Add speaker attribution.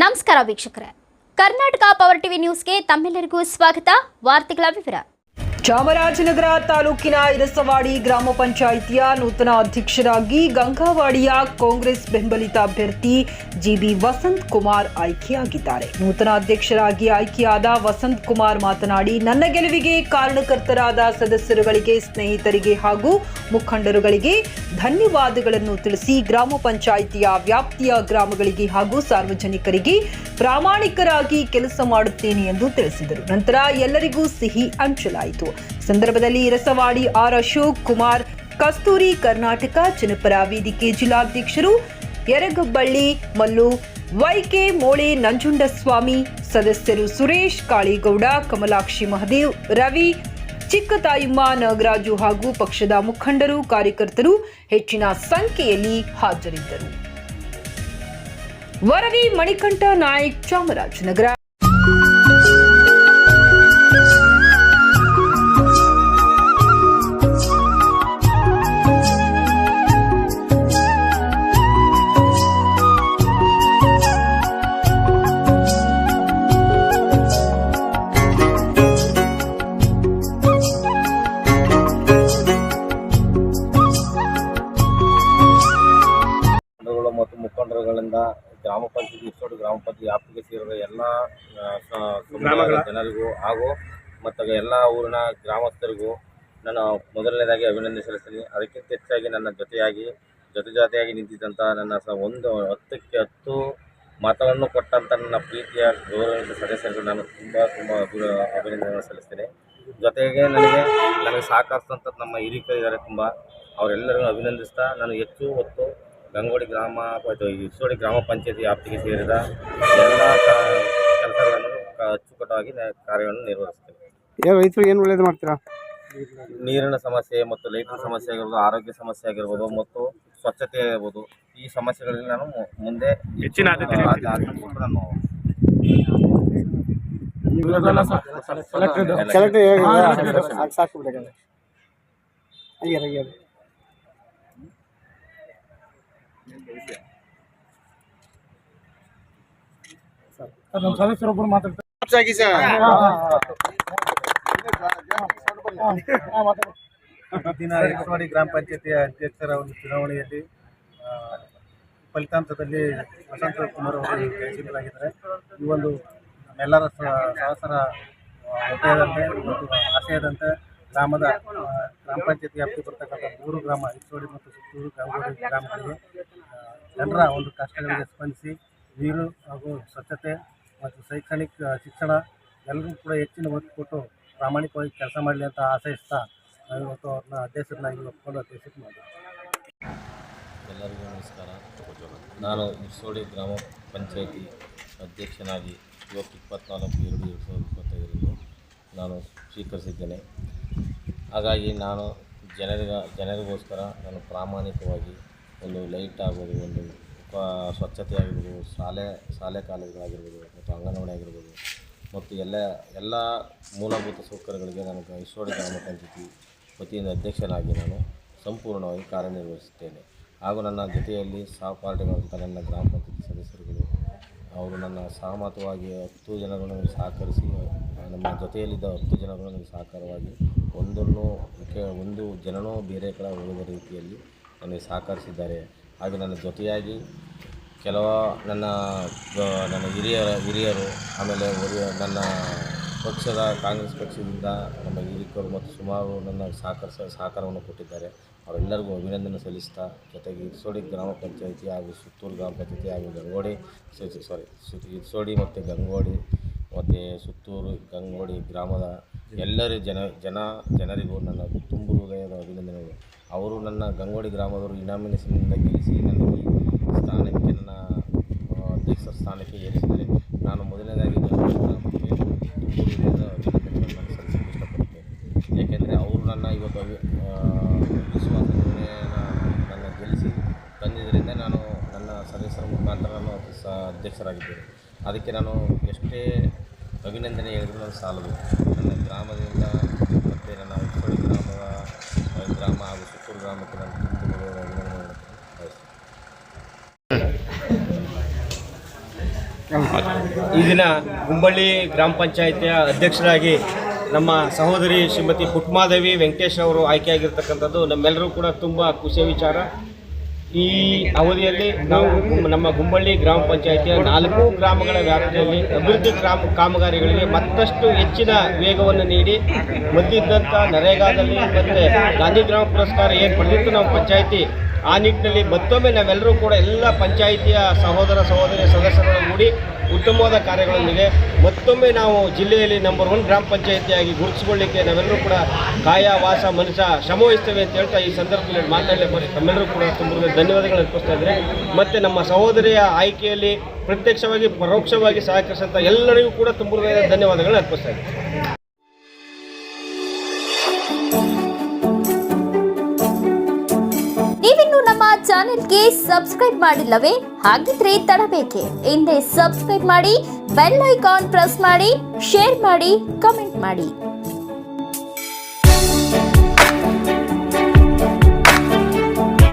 Speaker 1: ನಮಸ್ಕಾರ ವೀಕ್ಷಕರೇ, Karnataka power TV ನ್ಯೂಸ್ಗೆ ತಮ್ಮೆಲ್ಲರಿಗೂ ಸ್ವಾಗತ. ವಾರ್ತೆಗಳ ವಿವರ.
Speaker 2: ಚಾಮರಾಜನಗರ ತಾಲೂಕಿನ ಇರಸವಾಡಿ ಗ್ರಾಮ ಪಂಚಾಯಿತಿಯ ನೂತನ ಅಧ್ಯಕ್ಷರಾಗಿ ಗಂಗಾವಾಡಿಯ ಕಾಂಗ್ರೆಸ್ ಬೆಂಬಲಿತ ಅಭ್ಯರ್ಥಿ ಜಿಬಿ ವಸಂತ್ ಕುಮಾರ್ ಆಯ್ಕೆಯಾಗಿದ್ದಾರೆ. ನೂತನ ಅಧ್ಯಕ್ಷರಾಗಿ ಆಯ್ಕೆಯಾದ ವಸಂತ್ ಕುಮಾರ್ ಮಾತನಾಡಿ, ನನ್ನ ಗೆಲುವಿಗೆ ಕಾರಣಕರ್ತರಾದ ಸದಸ್ಯರುಗಳಿಗೆ, ಸ್ನೇಹಿತರಿಗೆ ಹಾಗೂ ಮುಖಂಡರುಗಳಿಗೆ ಧನ್ಯವಾದಗಳನ್ನು ತಿಳಿಸಿ ಗ್ರಾಮ ಪಂಚಾಯಿತಿಯ ವ್ಯಾಪ್ತಿಯ ಗ್ರಾಮಗಳಿಗೆ ಹಾಗೂ ಸಾರ್ವಜನಿಕರಿಗೆ ಪ್ರಾಮಾಣಿಕರಾಗಿ ಕೆಲಸ ಮಾಡುತ್ತೇನೆ ಎಂದು ತಿಳಿಸಿದರು. ನಂತರ ಎಲ್ಲರಿಗೂ ಸಿಹಿ ಹಂಚಲಾಯಿತು. ಸಂದರ್ಭದಲ್ಲಿ ಇರಸವಾಡಿ ಆರ್ ಅಶೋಕ್ ಕುಮಾರ್, ಕಸ್ತೂರಿ ಕರ್ನಾಟಕ ಜನಪರ ವೇದಿಕೆ ಜಿಲ್ಲಾಧ್ಯಕ್ಷರು ಯರಗಬ್ಬಳ್ಳಿ ಮಲ್ಲು, ವೈಕೆ ಮೋಳೆ ನಂಜುಂಡಸ್ವಾಮಿ, ಸದಸ್ಯರು ಸುರೇಶ್ ಕಾಳಿಗೌಡ, ಕಮಲಾಕ್ಷಿ ಮಹದೇವ್, ರವಿ, ಚಿಕ್ಕತಾಯಮ್ಮ, ನಾಗರಾಜು ಹಾಗೂ ಪಕ್ಷದ ಮುಖಂಡರು, ಕಾರ್ಯಕರ್ತರು ಹೆಚ್ಚಿನ ಸಂಖ್ಯೆಯಲ್ಲಿ ಹಾಜರಿದ್ದರು. ವರದಿ ಮಣಿಕಂಠ ನಾಯ್ಕ್, ಚಾಮರಾಜನಗರ.
Speaker 3: ಮತ್ತು ಮುಖಂಡರುಗಳಿಂದ ಗ್ರಾಮ ಪಂಚಾಯತಿ ಇಷ್ಟೊಂದು ಗ್ರಾಮ ಪಂಚಾಯತಿ ವ್ಯಾಪ್ತಿಗೆ ಸೇರಿದ ಎಲ್ಲ ಸಮುದಾಯದ ಜನರಿಗೂ ಹಾಗೂ ಮತ್ತು ಎಲ್ಲ ಊರಿನ ಗ್ರಾಮಸ್ಥರಿಗೂ ನಾನು ಮೊದಲನೇದಾಗಿ ಅಭಿನಂದನೆ ಸಲ್ಲಿಸ್ತೀನಿ. ಅದಕ್ಕಿಂತ ಹೆಚ್ಚಾಗಿ ನನ್ನ ಜೊತೆಯಾಗಿ ನಿಂತಿದ್ದಂಥ ನನ್ನ 10 ಮಾತುಗಳನ್ನು ಕೊಟ್ಟಂಥ ನನ್ನ ಪ್ರೀತಿಯ ಗೌರವಿತ ಸದಸ್ಯರಿಗೆ ನಾನು ತುಂಬ ಅಭಿನಂದನೆ ಸಲ್ಲಿಸ್ತೇನೆ. ಜೊತೆಗೆ ನನಗೆ ಸಹಕರಿಸಿದಂಥ ನಮ್ಮ ಹಿರಿಕರಿದ್ದಾರೆ ತುಂಬ, ಅವರೆಲ್ಲರಿಗೂ ಅಭಿನಂದಿಸ್ತಾ ನಾನು ಹೆಚ್ಚು ಹೊತ್ತು ಗಂಗೋಡಿ ಗ್ರಾಮ ಇಸೋಡಿ ಗ್ರಾಮ ಪಂಚಾಯತಿ ವ್ಯಾಪ್ತಿಗೆ ಸೇರಿದ ಎಲ್ಲ ಕೆಲಸಗಳನ್ನು ಅಚ್ಚುಕಟ್ಟಾಗಿ ಕಾರ್ಯವನ್ನು ನಿರ್ವಹಿಸ್ತೇವೆ.
Speaker 4: ರೈತರಿಗೆ ಏನು ಒಳ್ಳೇದು ಮಾಡ್ತೀರಾ?
Speaker 3: ನೀರಿನ ಸಮಸ್ಯೆ ಮತ್ತು ಲೈಟಿನ ಸಮಸ್ಯೆ ಆಗಿರ್ಬೋದು, ಆರೋಗ್ಯ ಸಮಸ್ಯೆ ಆಗಿರ್ಬೋದು ಮತ್ತು ಸ್ವಚ್ಛತೆ ಆಗಿರ್ಬೋದು, ಈ ಸಮಸ್ಯೆಗಳಲ್ಲಿ ನಾನು ಮುಂದೆ ಹೆಚ್ಚಿನ ಆದ್ಯತೆ
Speaker 4: ನಮ್ಮ ಸದಸ್ಯರೊಬ್ಬರು ಮಾತಾಡ್ತಾರೆ.
Speaker 5: ಇರಸವಾಡಿ ಗ್ರಾಮ ಪಂಚಾಯತಿಯ ಅಧ್ಯಕ್ಷರ ಒಂದು ಚುನಾವಣೆಯಲ್ಲಿ ಫಲಿತಾಂಶದಲ್ಲಿ ವಸಂತ ಕುಮಾರ್ ಅವರು ಜಯಶೀಲರಾಗಿದ್ದಾರೆ. ಈ ಒಂದು ನಮ್ಮೆಲ್ಲರ ಸಹಸರ ಒತ್ತಾಯದಂತೆ ಮತ್ತು ಆಶಯದಂತೆ ಗ್ರಾಮದ ಗ್ರಾಮ ಪಂಚಾಯತಿ ವ್ಯಾಪ್ತಿ ಬರ್ತಕ್ಕಂಥ 3 ಗ್ರಾಮ ಇರಸವಾಡಿ ಮತ್ತು ಸುತ್ತೂರು ಗಂಗೋಡಿ ಗ್ರಾಮಗಳಿಗೆ ಜನರ ಒಂದು ಕಷ್ಟಗಳಿಗೆ ಸ್ಪಂದಿಸಿ ನೀರು ಹಾಗೂ ಸ್ವಚ್ಛತೆ ಮತ್ತು ಶೈಕ್ಷಣಿಕ ಶಿಕ್ಷಣ ಎಲ್ಲರೂ ಕೂಡ ಹೆಚ್ಚಿನ ಒತ್ತು ಕೊಟ್ಟು ಪ್ರಾಮಾಣಿಕವಾಗಿ ಕೆಲಸ ಮಾಡಲಿ ಅಂತ ಆಶಯಿಸ್ತಾ ಇವತ್ತು ಅವ್ರನ್ನ ಅಧ್ಯಕ್ಷರನ್ನಾಗಿ ಒಪ್ಕೊಂಡು ಅಧ್ಯಕ್ಷತೆ ಮಾಡಿದೆ.
Speaker 3: ಎಲ್ಲರಿಗೂ ನಮಸ್ಕಾರ. ನಾನು ಇರಸವಾಡಿ ಗ್ರಾಮ ಪಂಚಾಯತಿ ಅಧ್ಯಕ್ಷನಾಗಿ ಇವತ್ತು 24/2/2025 ನಾನು ಸ್ವೀಕರಿಸಿದ್ದೇನೆ. ಹಾಗಾಗಿ ನಾನು ಜನರಿಗೋಸ್ಕರ ನಾನು ಪ್ರಾಮಾಣಿಕವಾಗಿ ಒಂದು ಲೈಟ್ ಆಗ್ಬೋದು, ಒಂದು ಸ್ವಚ್ಛತೆ ಆಗಿರ್ಬೋದು, ಶಾಲೆ ಕಾಲೇಜುಗಳಾಗಿರ್ಬೋದು ಮತ್ತು ಅಂಗನವಾಡಿ ಆಗಿರ್ಬೋದು ಮತ್ತು ಎಲ್ಲ ಮೂಲಭೂತ ಸೌಕರ್ಯಗಳಿಗೆ ನಾನು ಇರಸವಾಡಿ ಗ್ರಾಮ ಪಂಚಾಯತಿ ವತಿಯಿಂದ ಅಧ್ಯಕ್ಷನಾಗಿ ನಾನು ಸಂಪೂರ್ಣವಾಗಿ ಕಾರ್ಯನಿರ್ವಹಿಸುತ್ತೇನೆ. ಹಾಗೂ ನನ್ನ ಜೊತೆಯಲ್ಲಿ ಸಹಪಾಠಿಗಳಂಥ ನನ್ನ ಗ್ರಾಮ ಪಂಚಾಯತಿ ಸದಸ್ಯರುಗಳು ಅವರು ನನ್ನ ಸಹಮತವಾಗಿ 10 ಜನರು ನನಗೆ ಸಹಕರಿಸಿ, ನಮ್ಮ ಜೊತೆಯಲ್ಲಿದ್ದ 10 ಜನರು ನನಗೆ ಸಹಕಾರವಾಗಿ ಒಂದು ಜನನೂ ಬೇರೆ ಕಡೆ ಹೋದ ರೀತಿಯಲ್ಲಿ ನನಗೆ ಸಹಕರಿಸಿದ್ದಾರೆ. ಹಾಗೆ ನನ್ನ ಜೊತೆಯಾಗಿ ನನ್ನ ಹಿರಿಯರು, ಆಮೇಲೆ ನನ್ನ ಪಕ್ಷದ ಕಾಂಗ್ರೆಸ್ ಪಕ್ಷದಿಂದ ನಮ್ಮ ಹಿರಿಕರು ಮತ್ತು ಸುಮಾರು ನನ್ನ ಸಹಕಾರವನ್ನು ಕೊಟ್ಟಿದ್ದಾರೆ. ಅವರೆಲ್ಲರಿಗೂ ಅಭಿನಂದನೆ ಸಲ್ಲಿಸ್ತಾ, ಜೊತೆಗೆ ಇರಸವಾಡಿ ಗ್ರಾಮ ಪಂಚಾಯತಿ ಹಾಗೂ ಸುತ್ತೂರು ಗ್ರಾಮ ಪಂಚಾಯತಿ ಹಾಗೂ ಇರಸವಾಡಿ ಮತ್ತು ಗಂಗೋಡಿ ಮತ್ತು ಸುತ್ತೂರು ಗಂಗೋಡಿ ಗ್ರಾಮದ ಎಲ್ಲರೂ ಜನರಿಗೂ ನನ್ನ ತುಂಬ ಹೃದಯದ ಅಭಿನಂದನೆಗಳು. ಅವರು ನನ್ನ ಗಂಗೋಡಿ ಗ್ರಾಮದವರು ಇನಾಮಿನೇಷನ್ನಿಂದ ಗೆಲ್ಲಿಸಿ ನನ್ನ ಈ ಸ್ಥಾನಕ್ಕೆ, ನನ್ನ ಅಧ್ಯಕ್ಷರ ಸ್ಥಾನಕ್ಕೆ ಏರಿಸಿದರೆ ನಾನು ಮೊದಲನೇದಾಗಿ ಗಂಗೋಡಿ ಗ್ರಾಮಕ್ಕೆ ತುಂಬ ಹೃದಯದ ಅಭಿನಂದನೆಗಳನ್ನು ಸಲ್ಲಿಸಲು ಇಷ್ಟಪಡ್ತೇನೆ. ಏಕೆಂದರೆ ಅವರು ನನ್ನ ಇವತ್ತು ವಿಶ್ವಾಸದಿಂದ ನನ್ನ ಗೆಲ್ಲಿಸಿ ತಂದಿದ್ದರಿಂದ ನಾನು ನನ್ನ ಸದಸ್ಯರ ಮುಖಾಂತರ ನಾನು ಅಧ್ಯಕ್ಷರಾಗಿದ್ದೇನೆ. ಅದಕ್ಕೆ ನಾನು ಎಷ್ಟೇ ಅಭಿನಂದನೆ ಹೇಳಿದರೂ ನಾನು ಸಾಲದು. ನನ್ನ ಗ್ರಾಮದಿಂದ ಮತ್ತು ನನ್ನ ಇರಸವಾಡಿ ಗ್ರಾಮ ಹಾಗೂ ಸುತ್ತೂರು ಗ್ರಾಮಕ್ಕೆ ನಾನು ತುಂಬ ಅಭಿನಂದನೆ ಬಯಸ್ತೇನೆ.
Speaker 6: ಇಲ್ಲಿನ ಗುಂಬಳ್ಳಿ ಗ್ರಾಮ ಪಂಚಾಯಿತಿಯ ಅಧ್ಯಕ್ಷರಾಗಿ ನಮ್ಮ ಸಹೋದರಿ ಶ್ರೀಮತಿ ಪುಟ್ಮಾದೇವಿ ವೆಂಕಟೇಶ್ ಅವರು ಆಯ್ಕೆಯಾಗಿರ್ತಕ್ಕಂಥದ್ದು ನಮ್ಮೆಲ್ಲರೂ ಕೂಡ ತುಂಬ ಖುಷಿಯ ವಿಚಾರ. ಈ ಅವಧಿಯಲ್ಲಿ ನಾವು ನಮ್ಮ ಗುಂಬಳ್ಳಿ ಗ್ರಾಮ ಪಂಚಾಯಿತಿಯ 4 ಗ್ರಾಮಗಳ ವ್ಯಾಪ್ತಿಯಲ್ಲಿ ಅಭಿವೃದ್ಧಿ ಕಾಮಗಾರಿಗಳಿಗೆ ಮತ್ತಷ್ಟು ಹೆಚ್ಚಿನ ವೇಗವನ್ನು ನೀಡಿ ಮೊದಲಿದ್ದಂಥ ನರೇಗಾದಲ್ಲಿ ಮತ್ತು ಗಾಂಧಿ ಗ್ರಾಮ ಪುರಸ್ಕಾರ ಏನು ಪಡೆದಿತ್ತು ನಮ್ಮ ಪಂಚಾಯಿತಿ, ಆ ನಿಟ್ಟಿನಲ್ಲಿ ಮತ್ತೊಮ್ಮೆ ನಾವೆಲ್ಲರೂ ಕೂಡ ಎಲ್ಲ ಪಂಚಾಯಿತಿಯ ಸಹೋದರ ಸಹೋದರಿ ಸದಸ್ಯರೊಂದಿಗೆ ಉತ್ತಮವಾದ ಕಾರ್ಯಗಳೊಂದಿಗೆ ಮತ್ತೊಮ್ಮೆ ನಾವು ಜಿಲ್ಲೆಯಲ್ಲಿ ನಂಬರ್ 1 ಗ್ರಾಮ ಪಂಚಾಯಿತಿಯಾಗಿ ಗುರುತಿಸಿಕೊಳ್ಳಿಕ್ಕೆ ನಾವೆಲ್ಲರೂ ಕೂಡ ಕಾಯ ವಾಸ ಮನಸ ಶ್ರಮವಹಿಸ್ತೇವೆ ಅಂತ ಹೇಳ್ತಾ ಈ ಸಂದರ್ಭದಲ್ಲಿ ಮಾತನಾಡಲಿಕ್ಕೆ ತಮ್ಮೆಲ್ಲರೂ ಕೂಡ ತುಂಬ ಧನ್ಯವಾದಗಳು ಅರ್ಪಿಸ್ತಾ ಇದ್ದಾರೆ. ಮತ್ತು ನಮ್ಮ ಸಹೋದರಿಯ ಆಯ್ಕೆಯಲ್ಲಿ ಪ್ರತ್ಯಕ್ಷವಾಗಿ ಪರೋಕ್ಷವಾಗಿ ಸಹಕರಿಸಿದಂಥ ಎಲ್ಲರಿಗೂ ಕೂಡ ತುಂಬ ಧನ್ಯವಾದಗಳನ್ನು ಅರ್ಪಿಸ್ತಾ ಇದ್ದಾರೆ.
Speaker 1: ನೀವಿನ್ನು ನಮ್ಮ ಚಾನೆಲ್ಗೆ ಸಬ್ಸ್ಕ್ರೈಬ್ ಮಾಡಿಲ್ಲವೇ? ಹಾಗಿದ್ರೆ ತಡಬೇಕೆ? ಹಿಂದೆ ಸಬ್ಸ್ಕ್ರೈಬ್ ಮಾಡಿ, ಬೆಲ್ ಐಕಾನ್ ಪ್ರೆಸ್ ಮಾಡಿ, ಶೇರ್ ಮಾಡಿ, ಕಮೆಂಟ್ ಮಾಡಿ.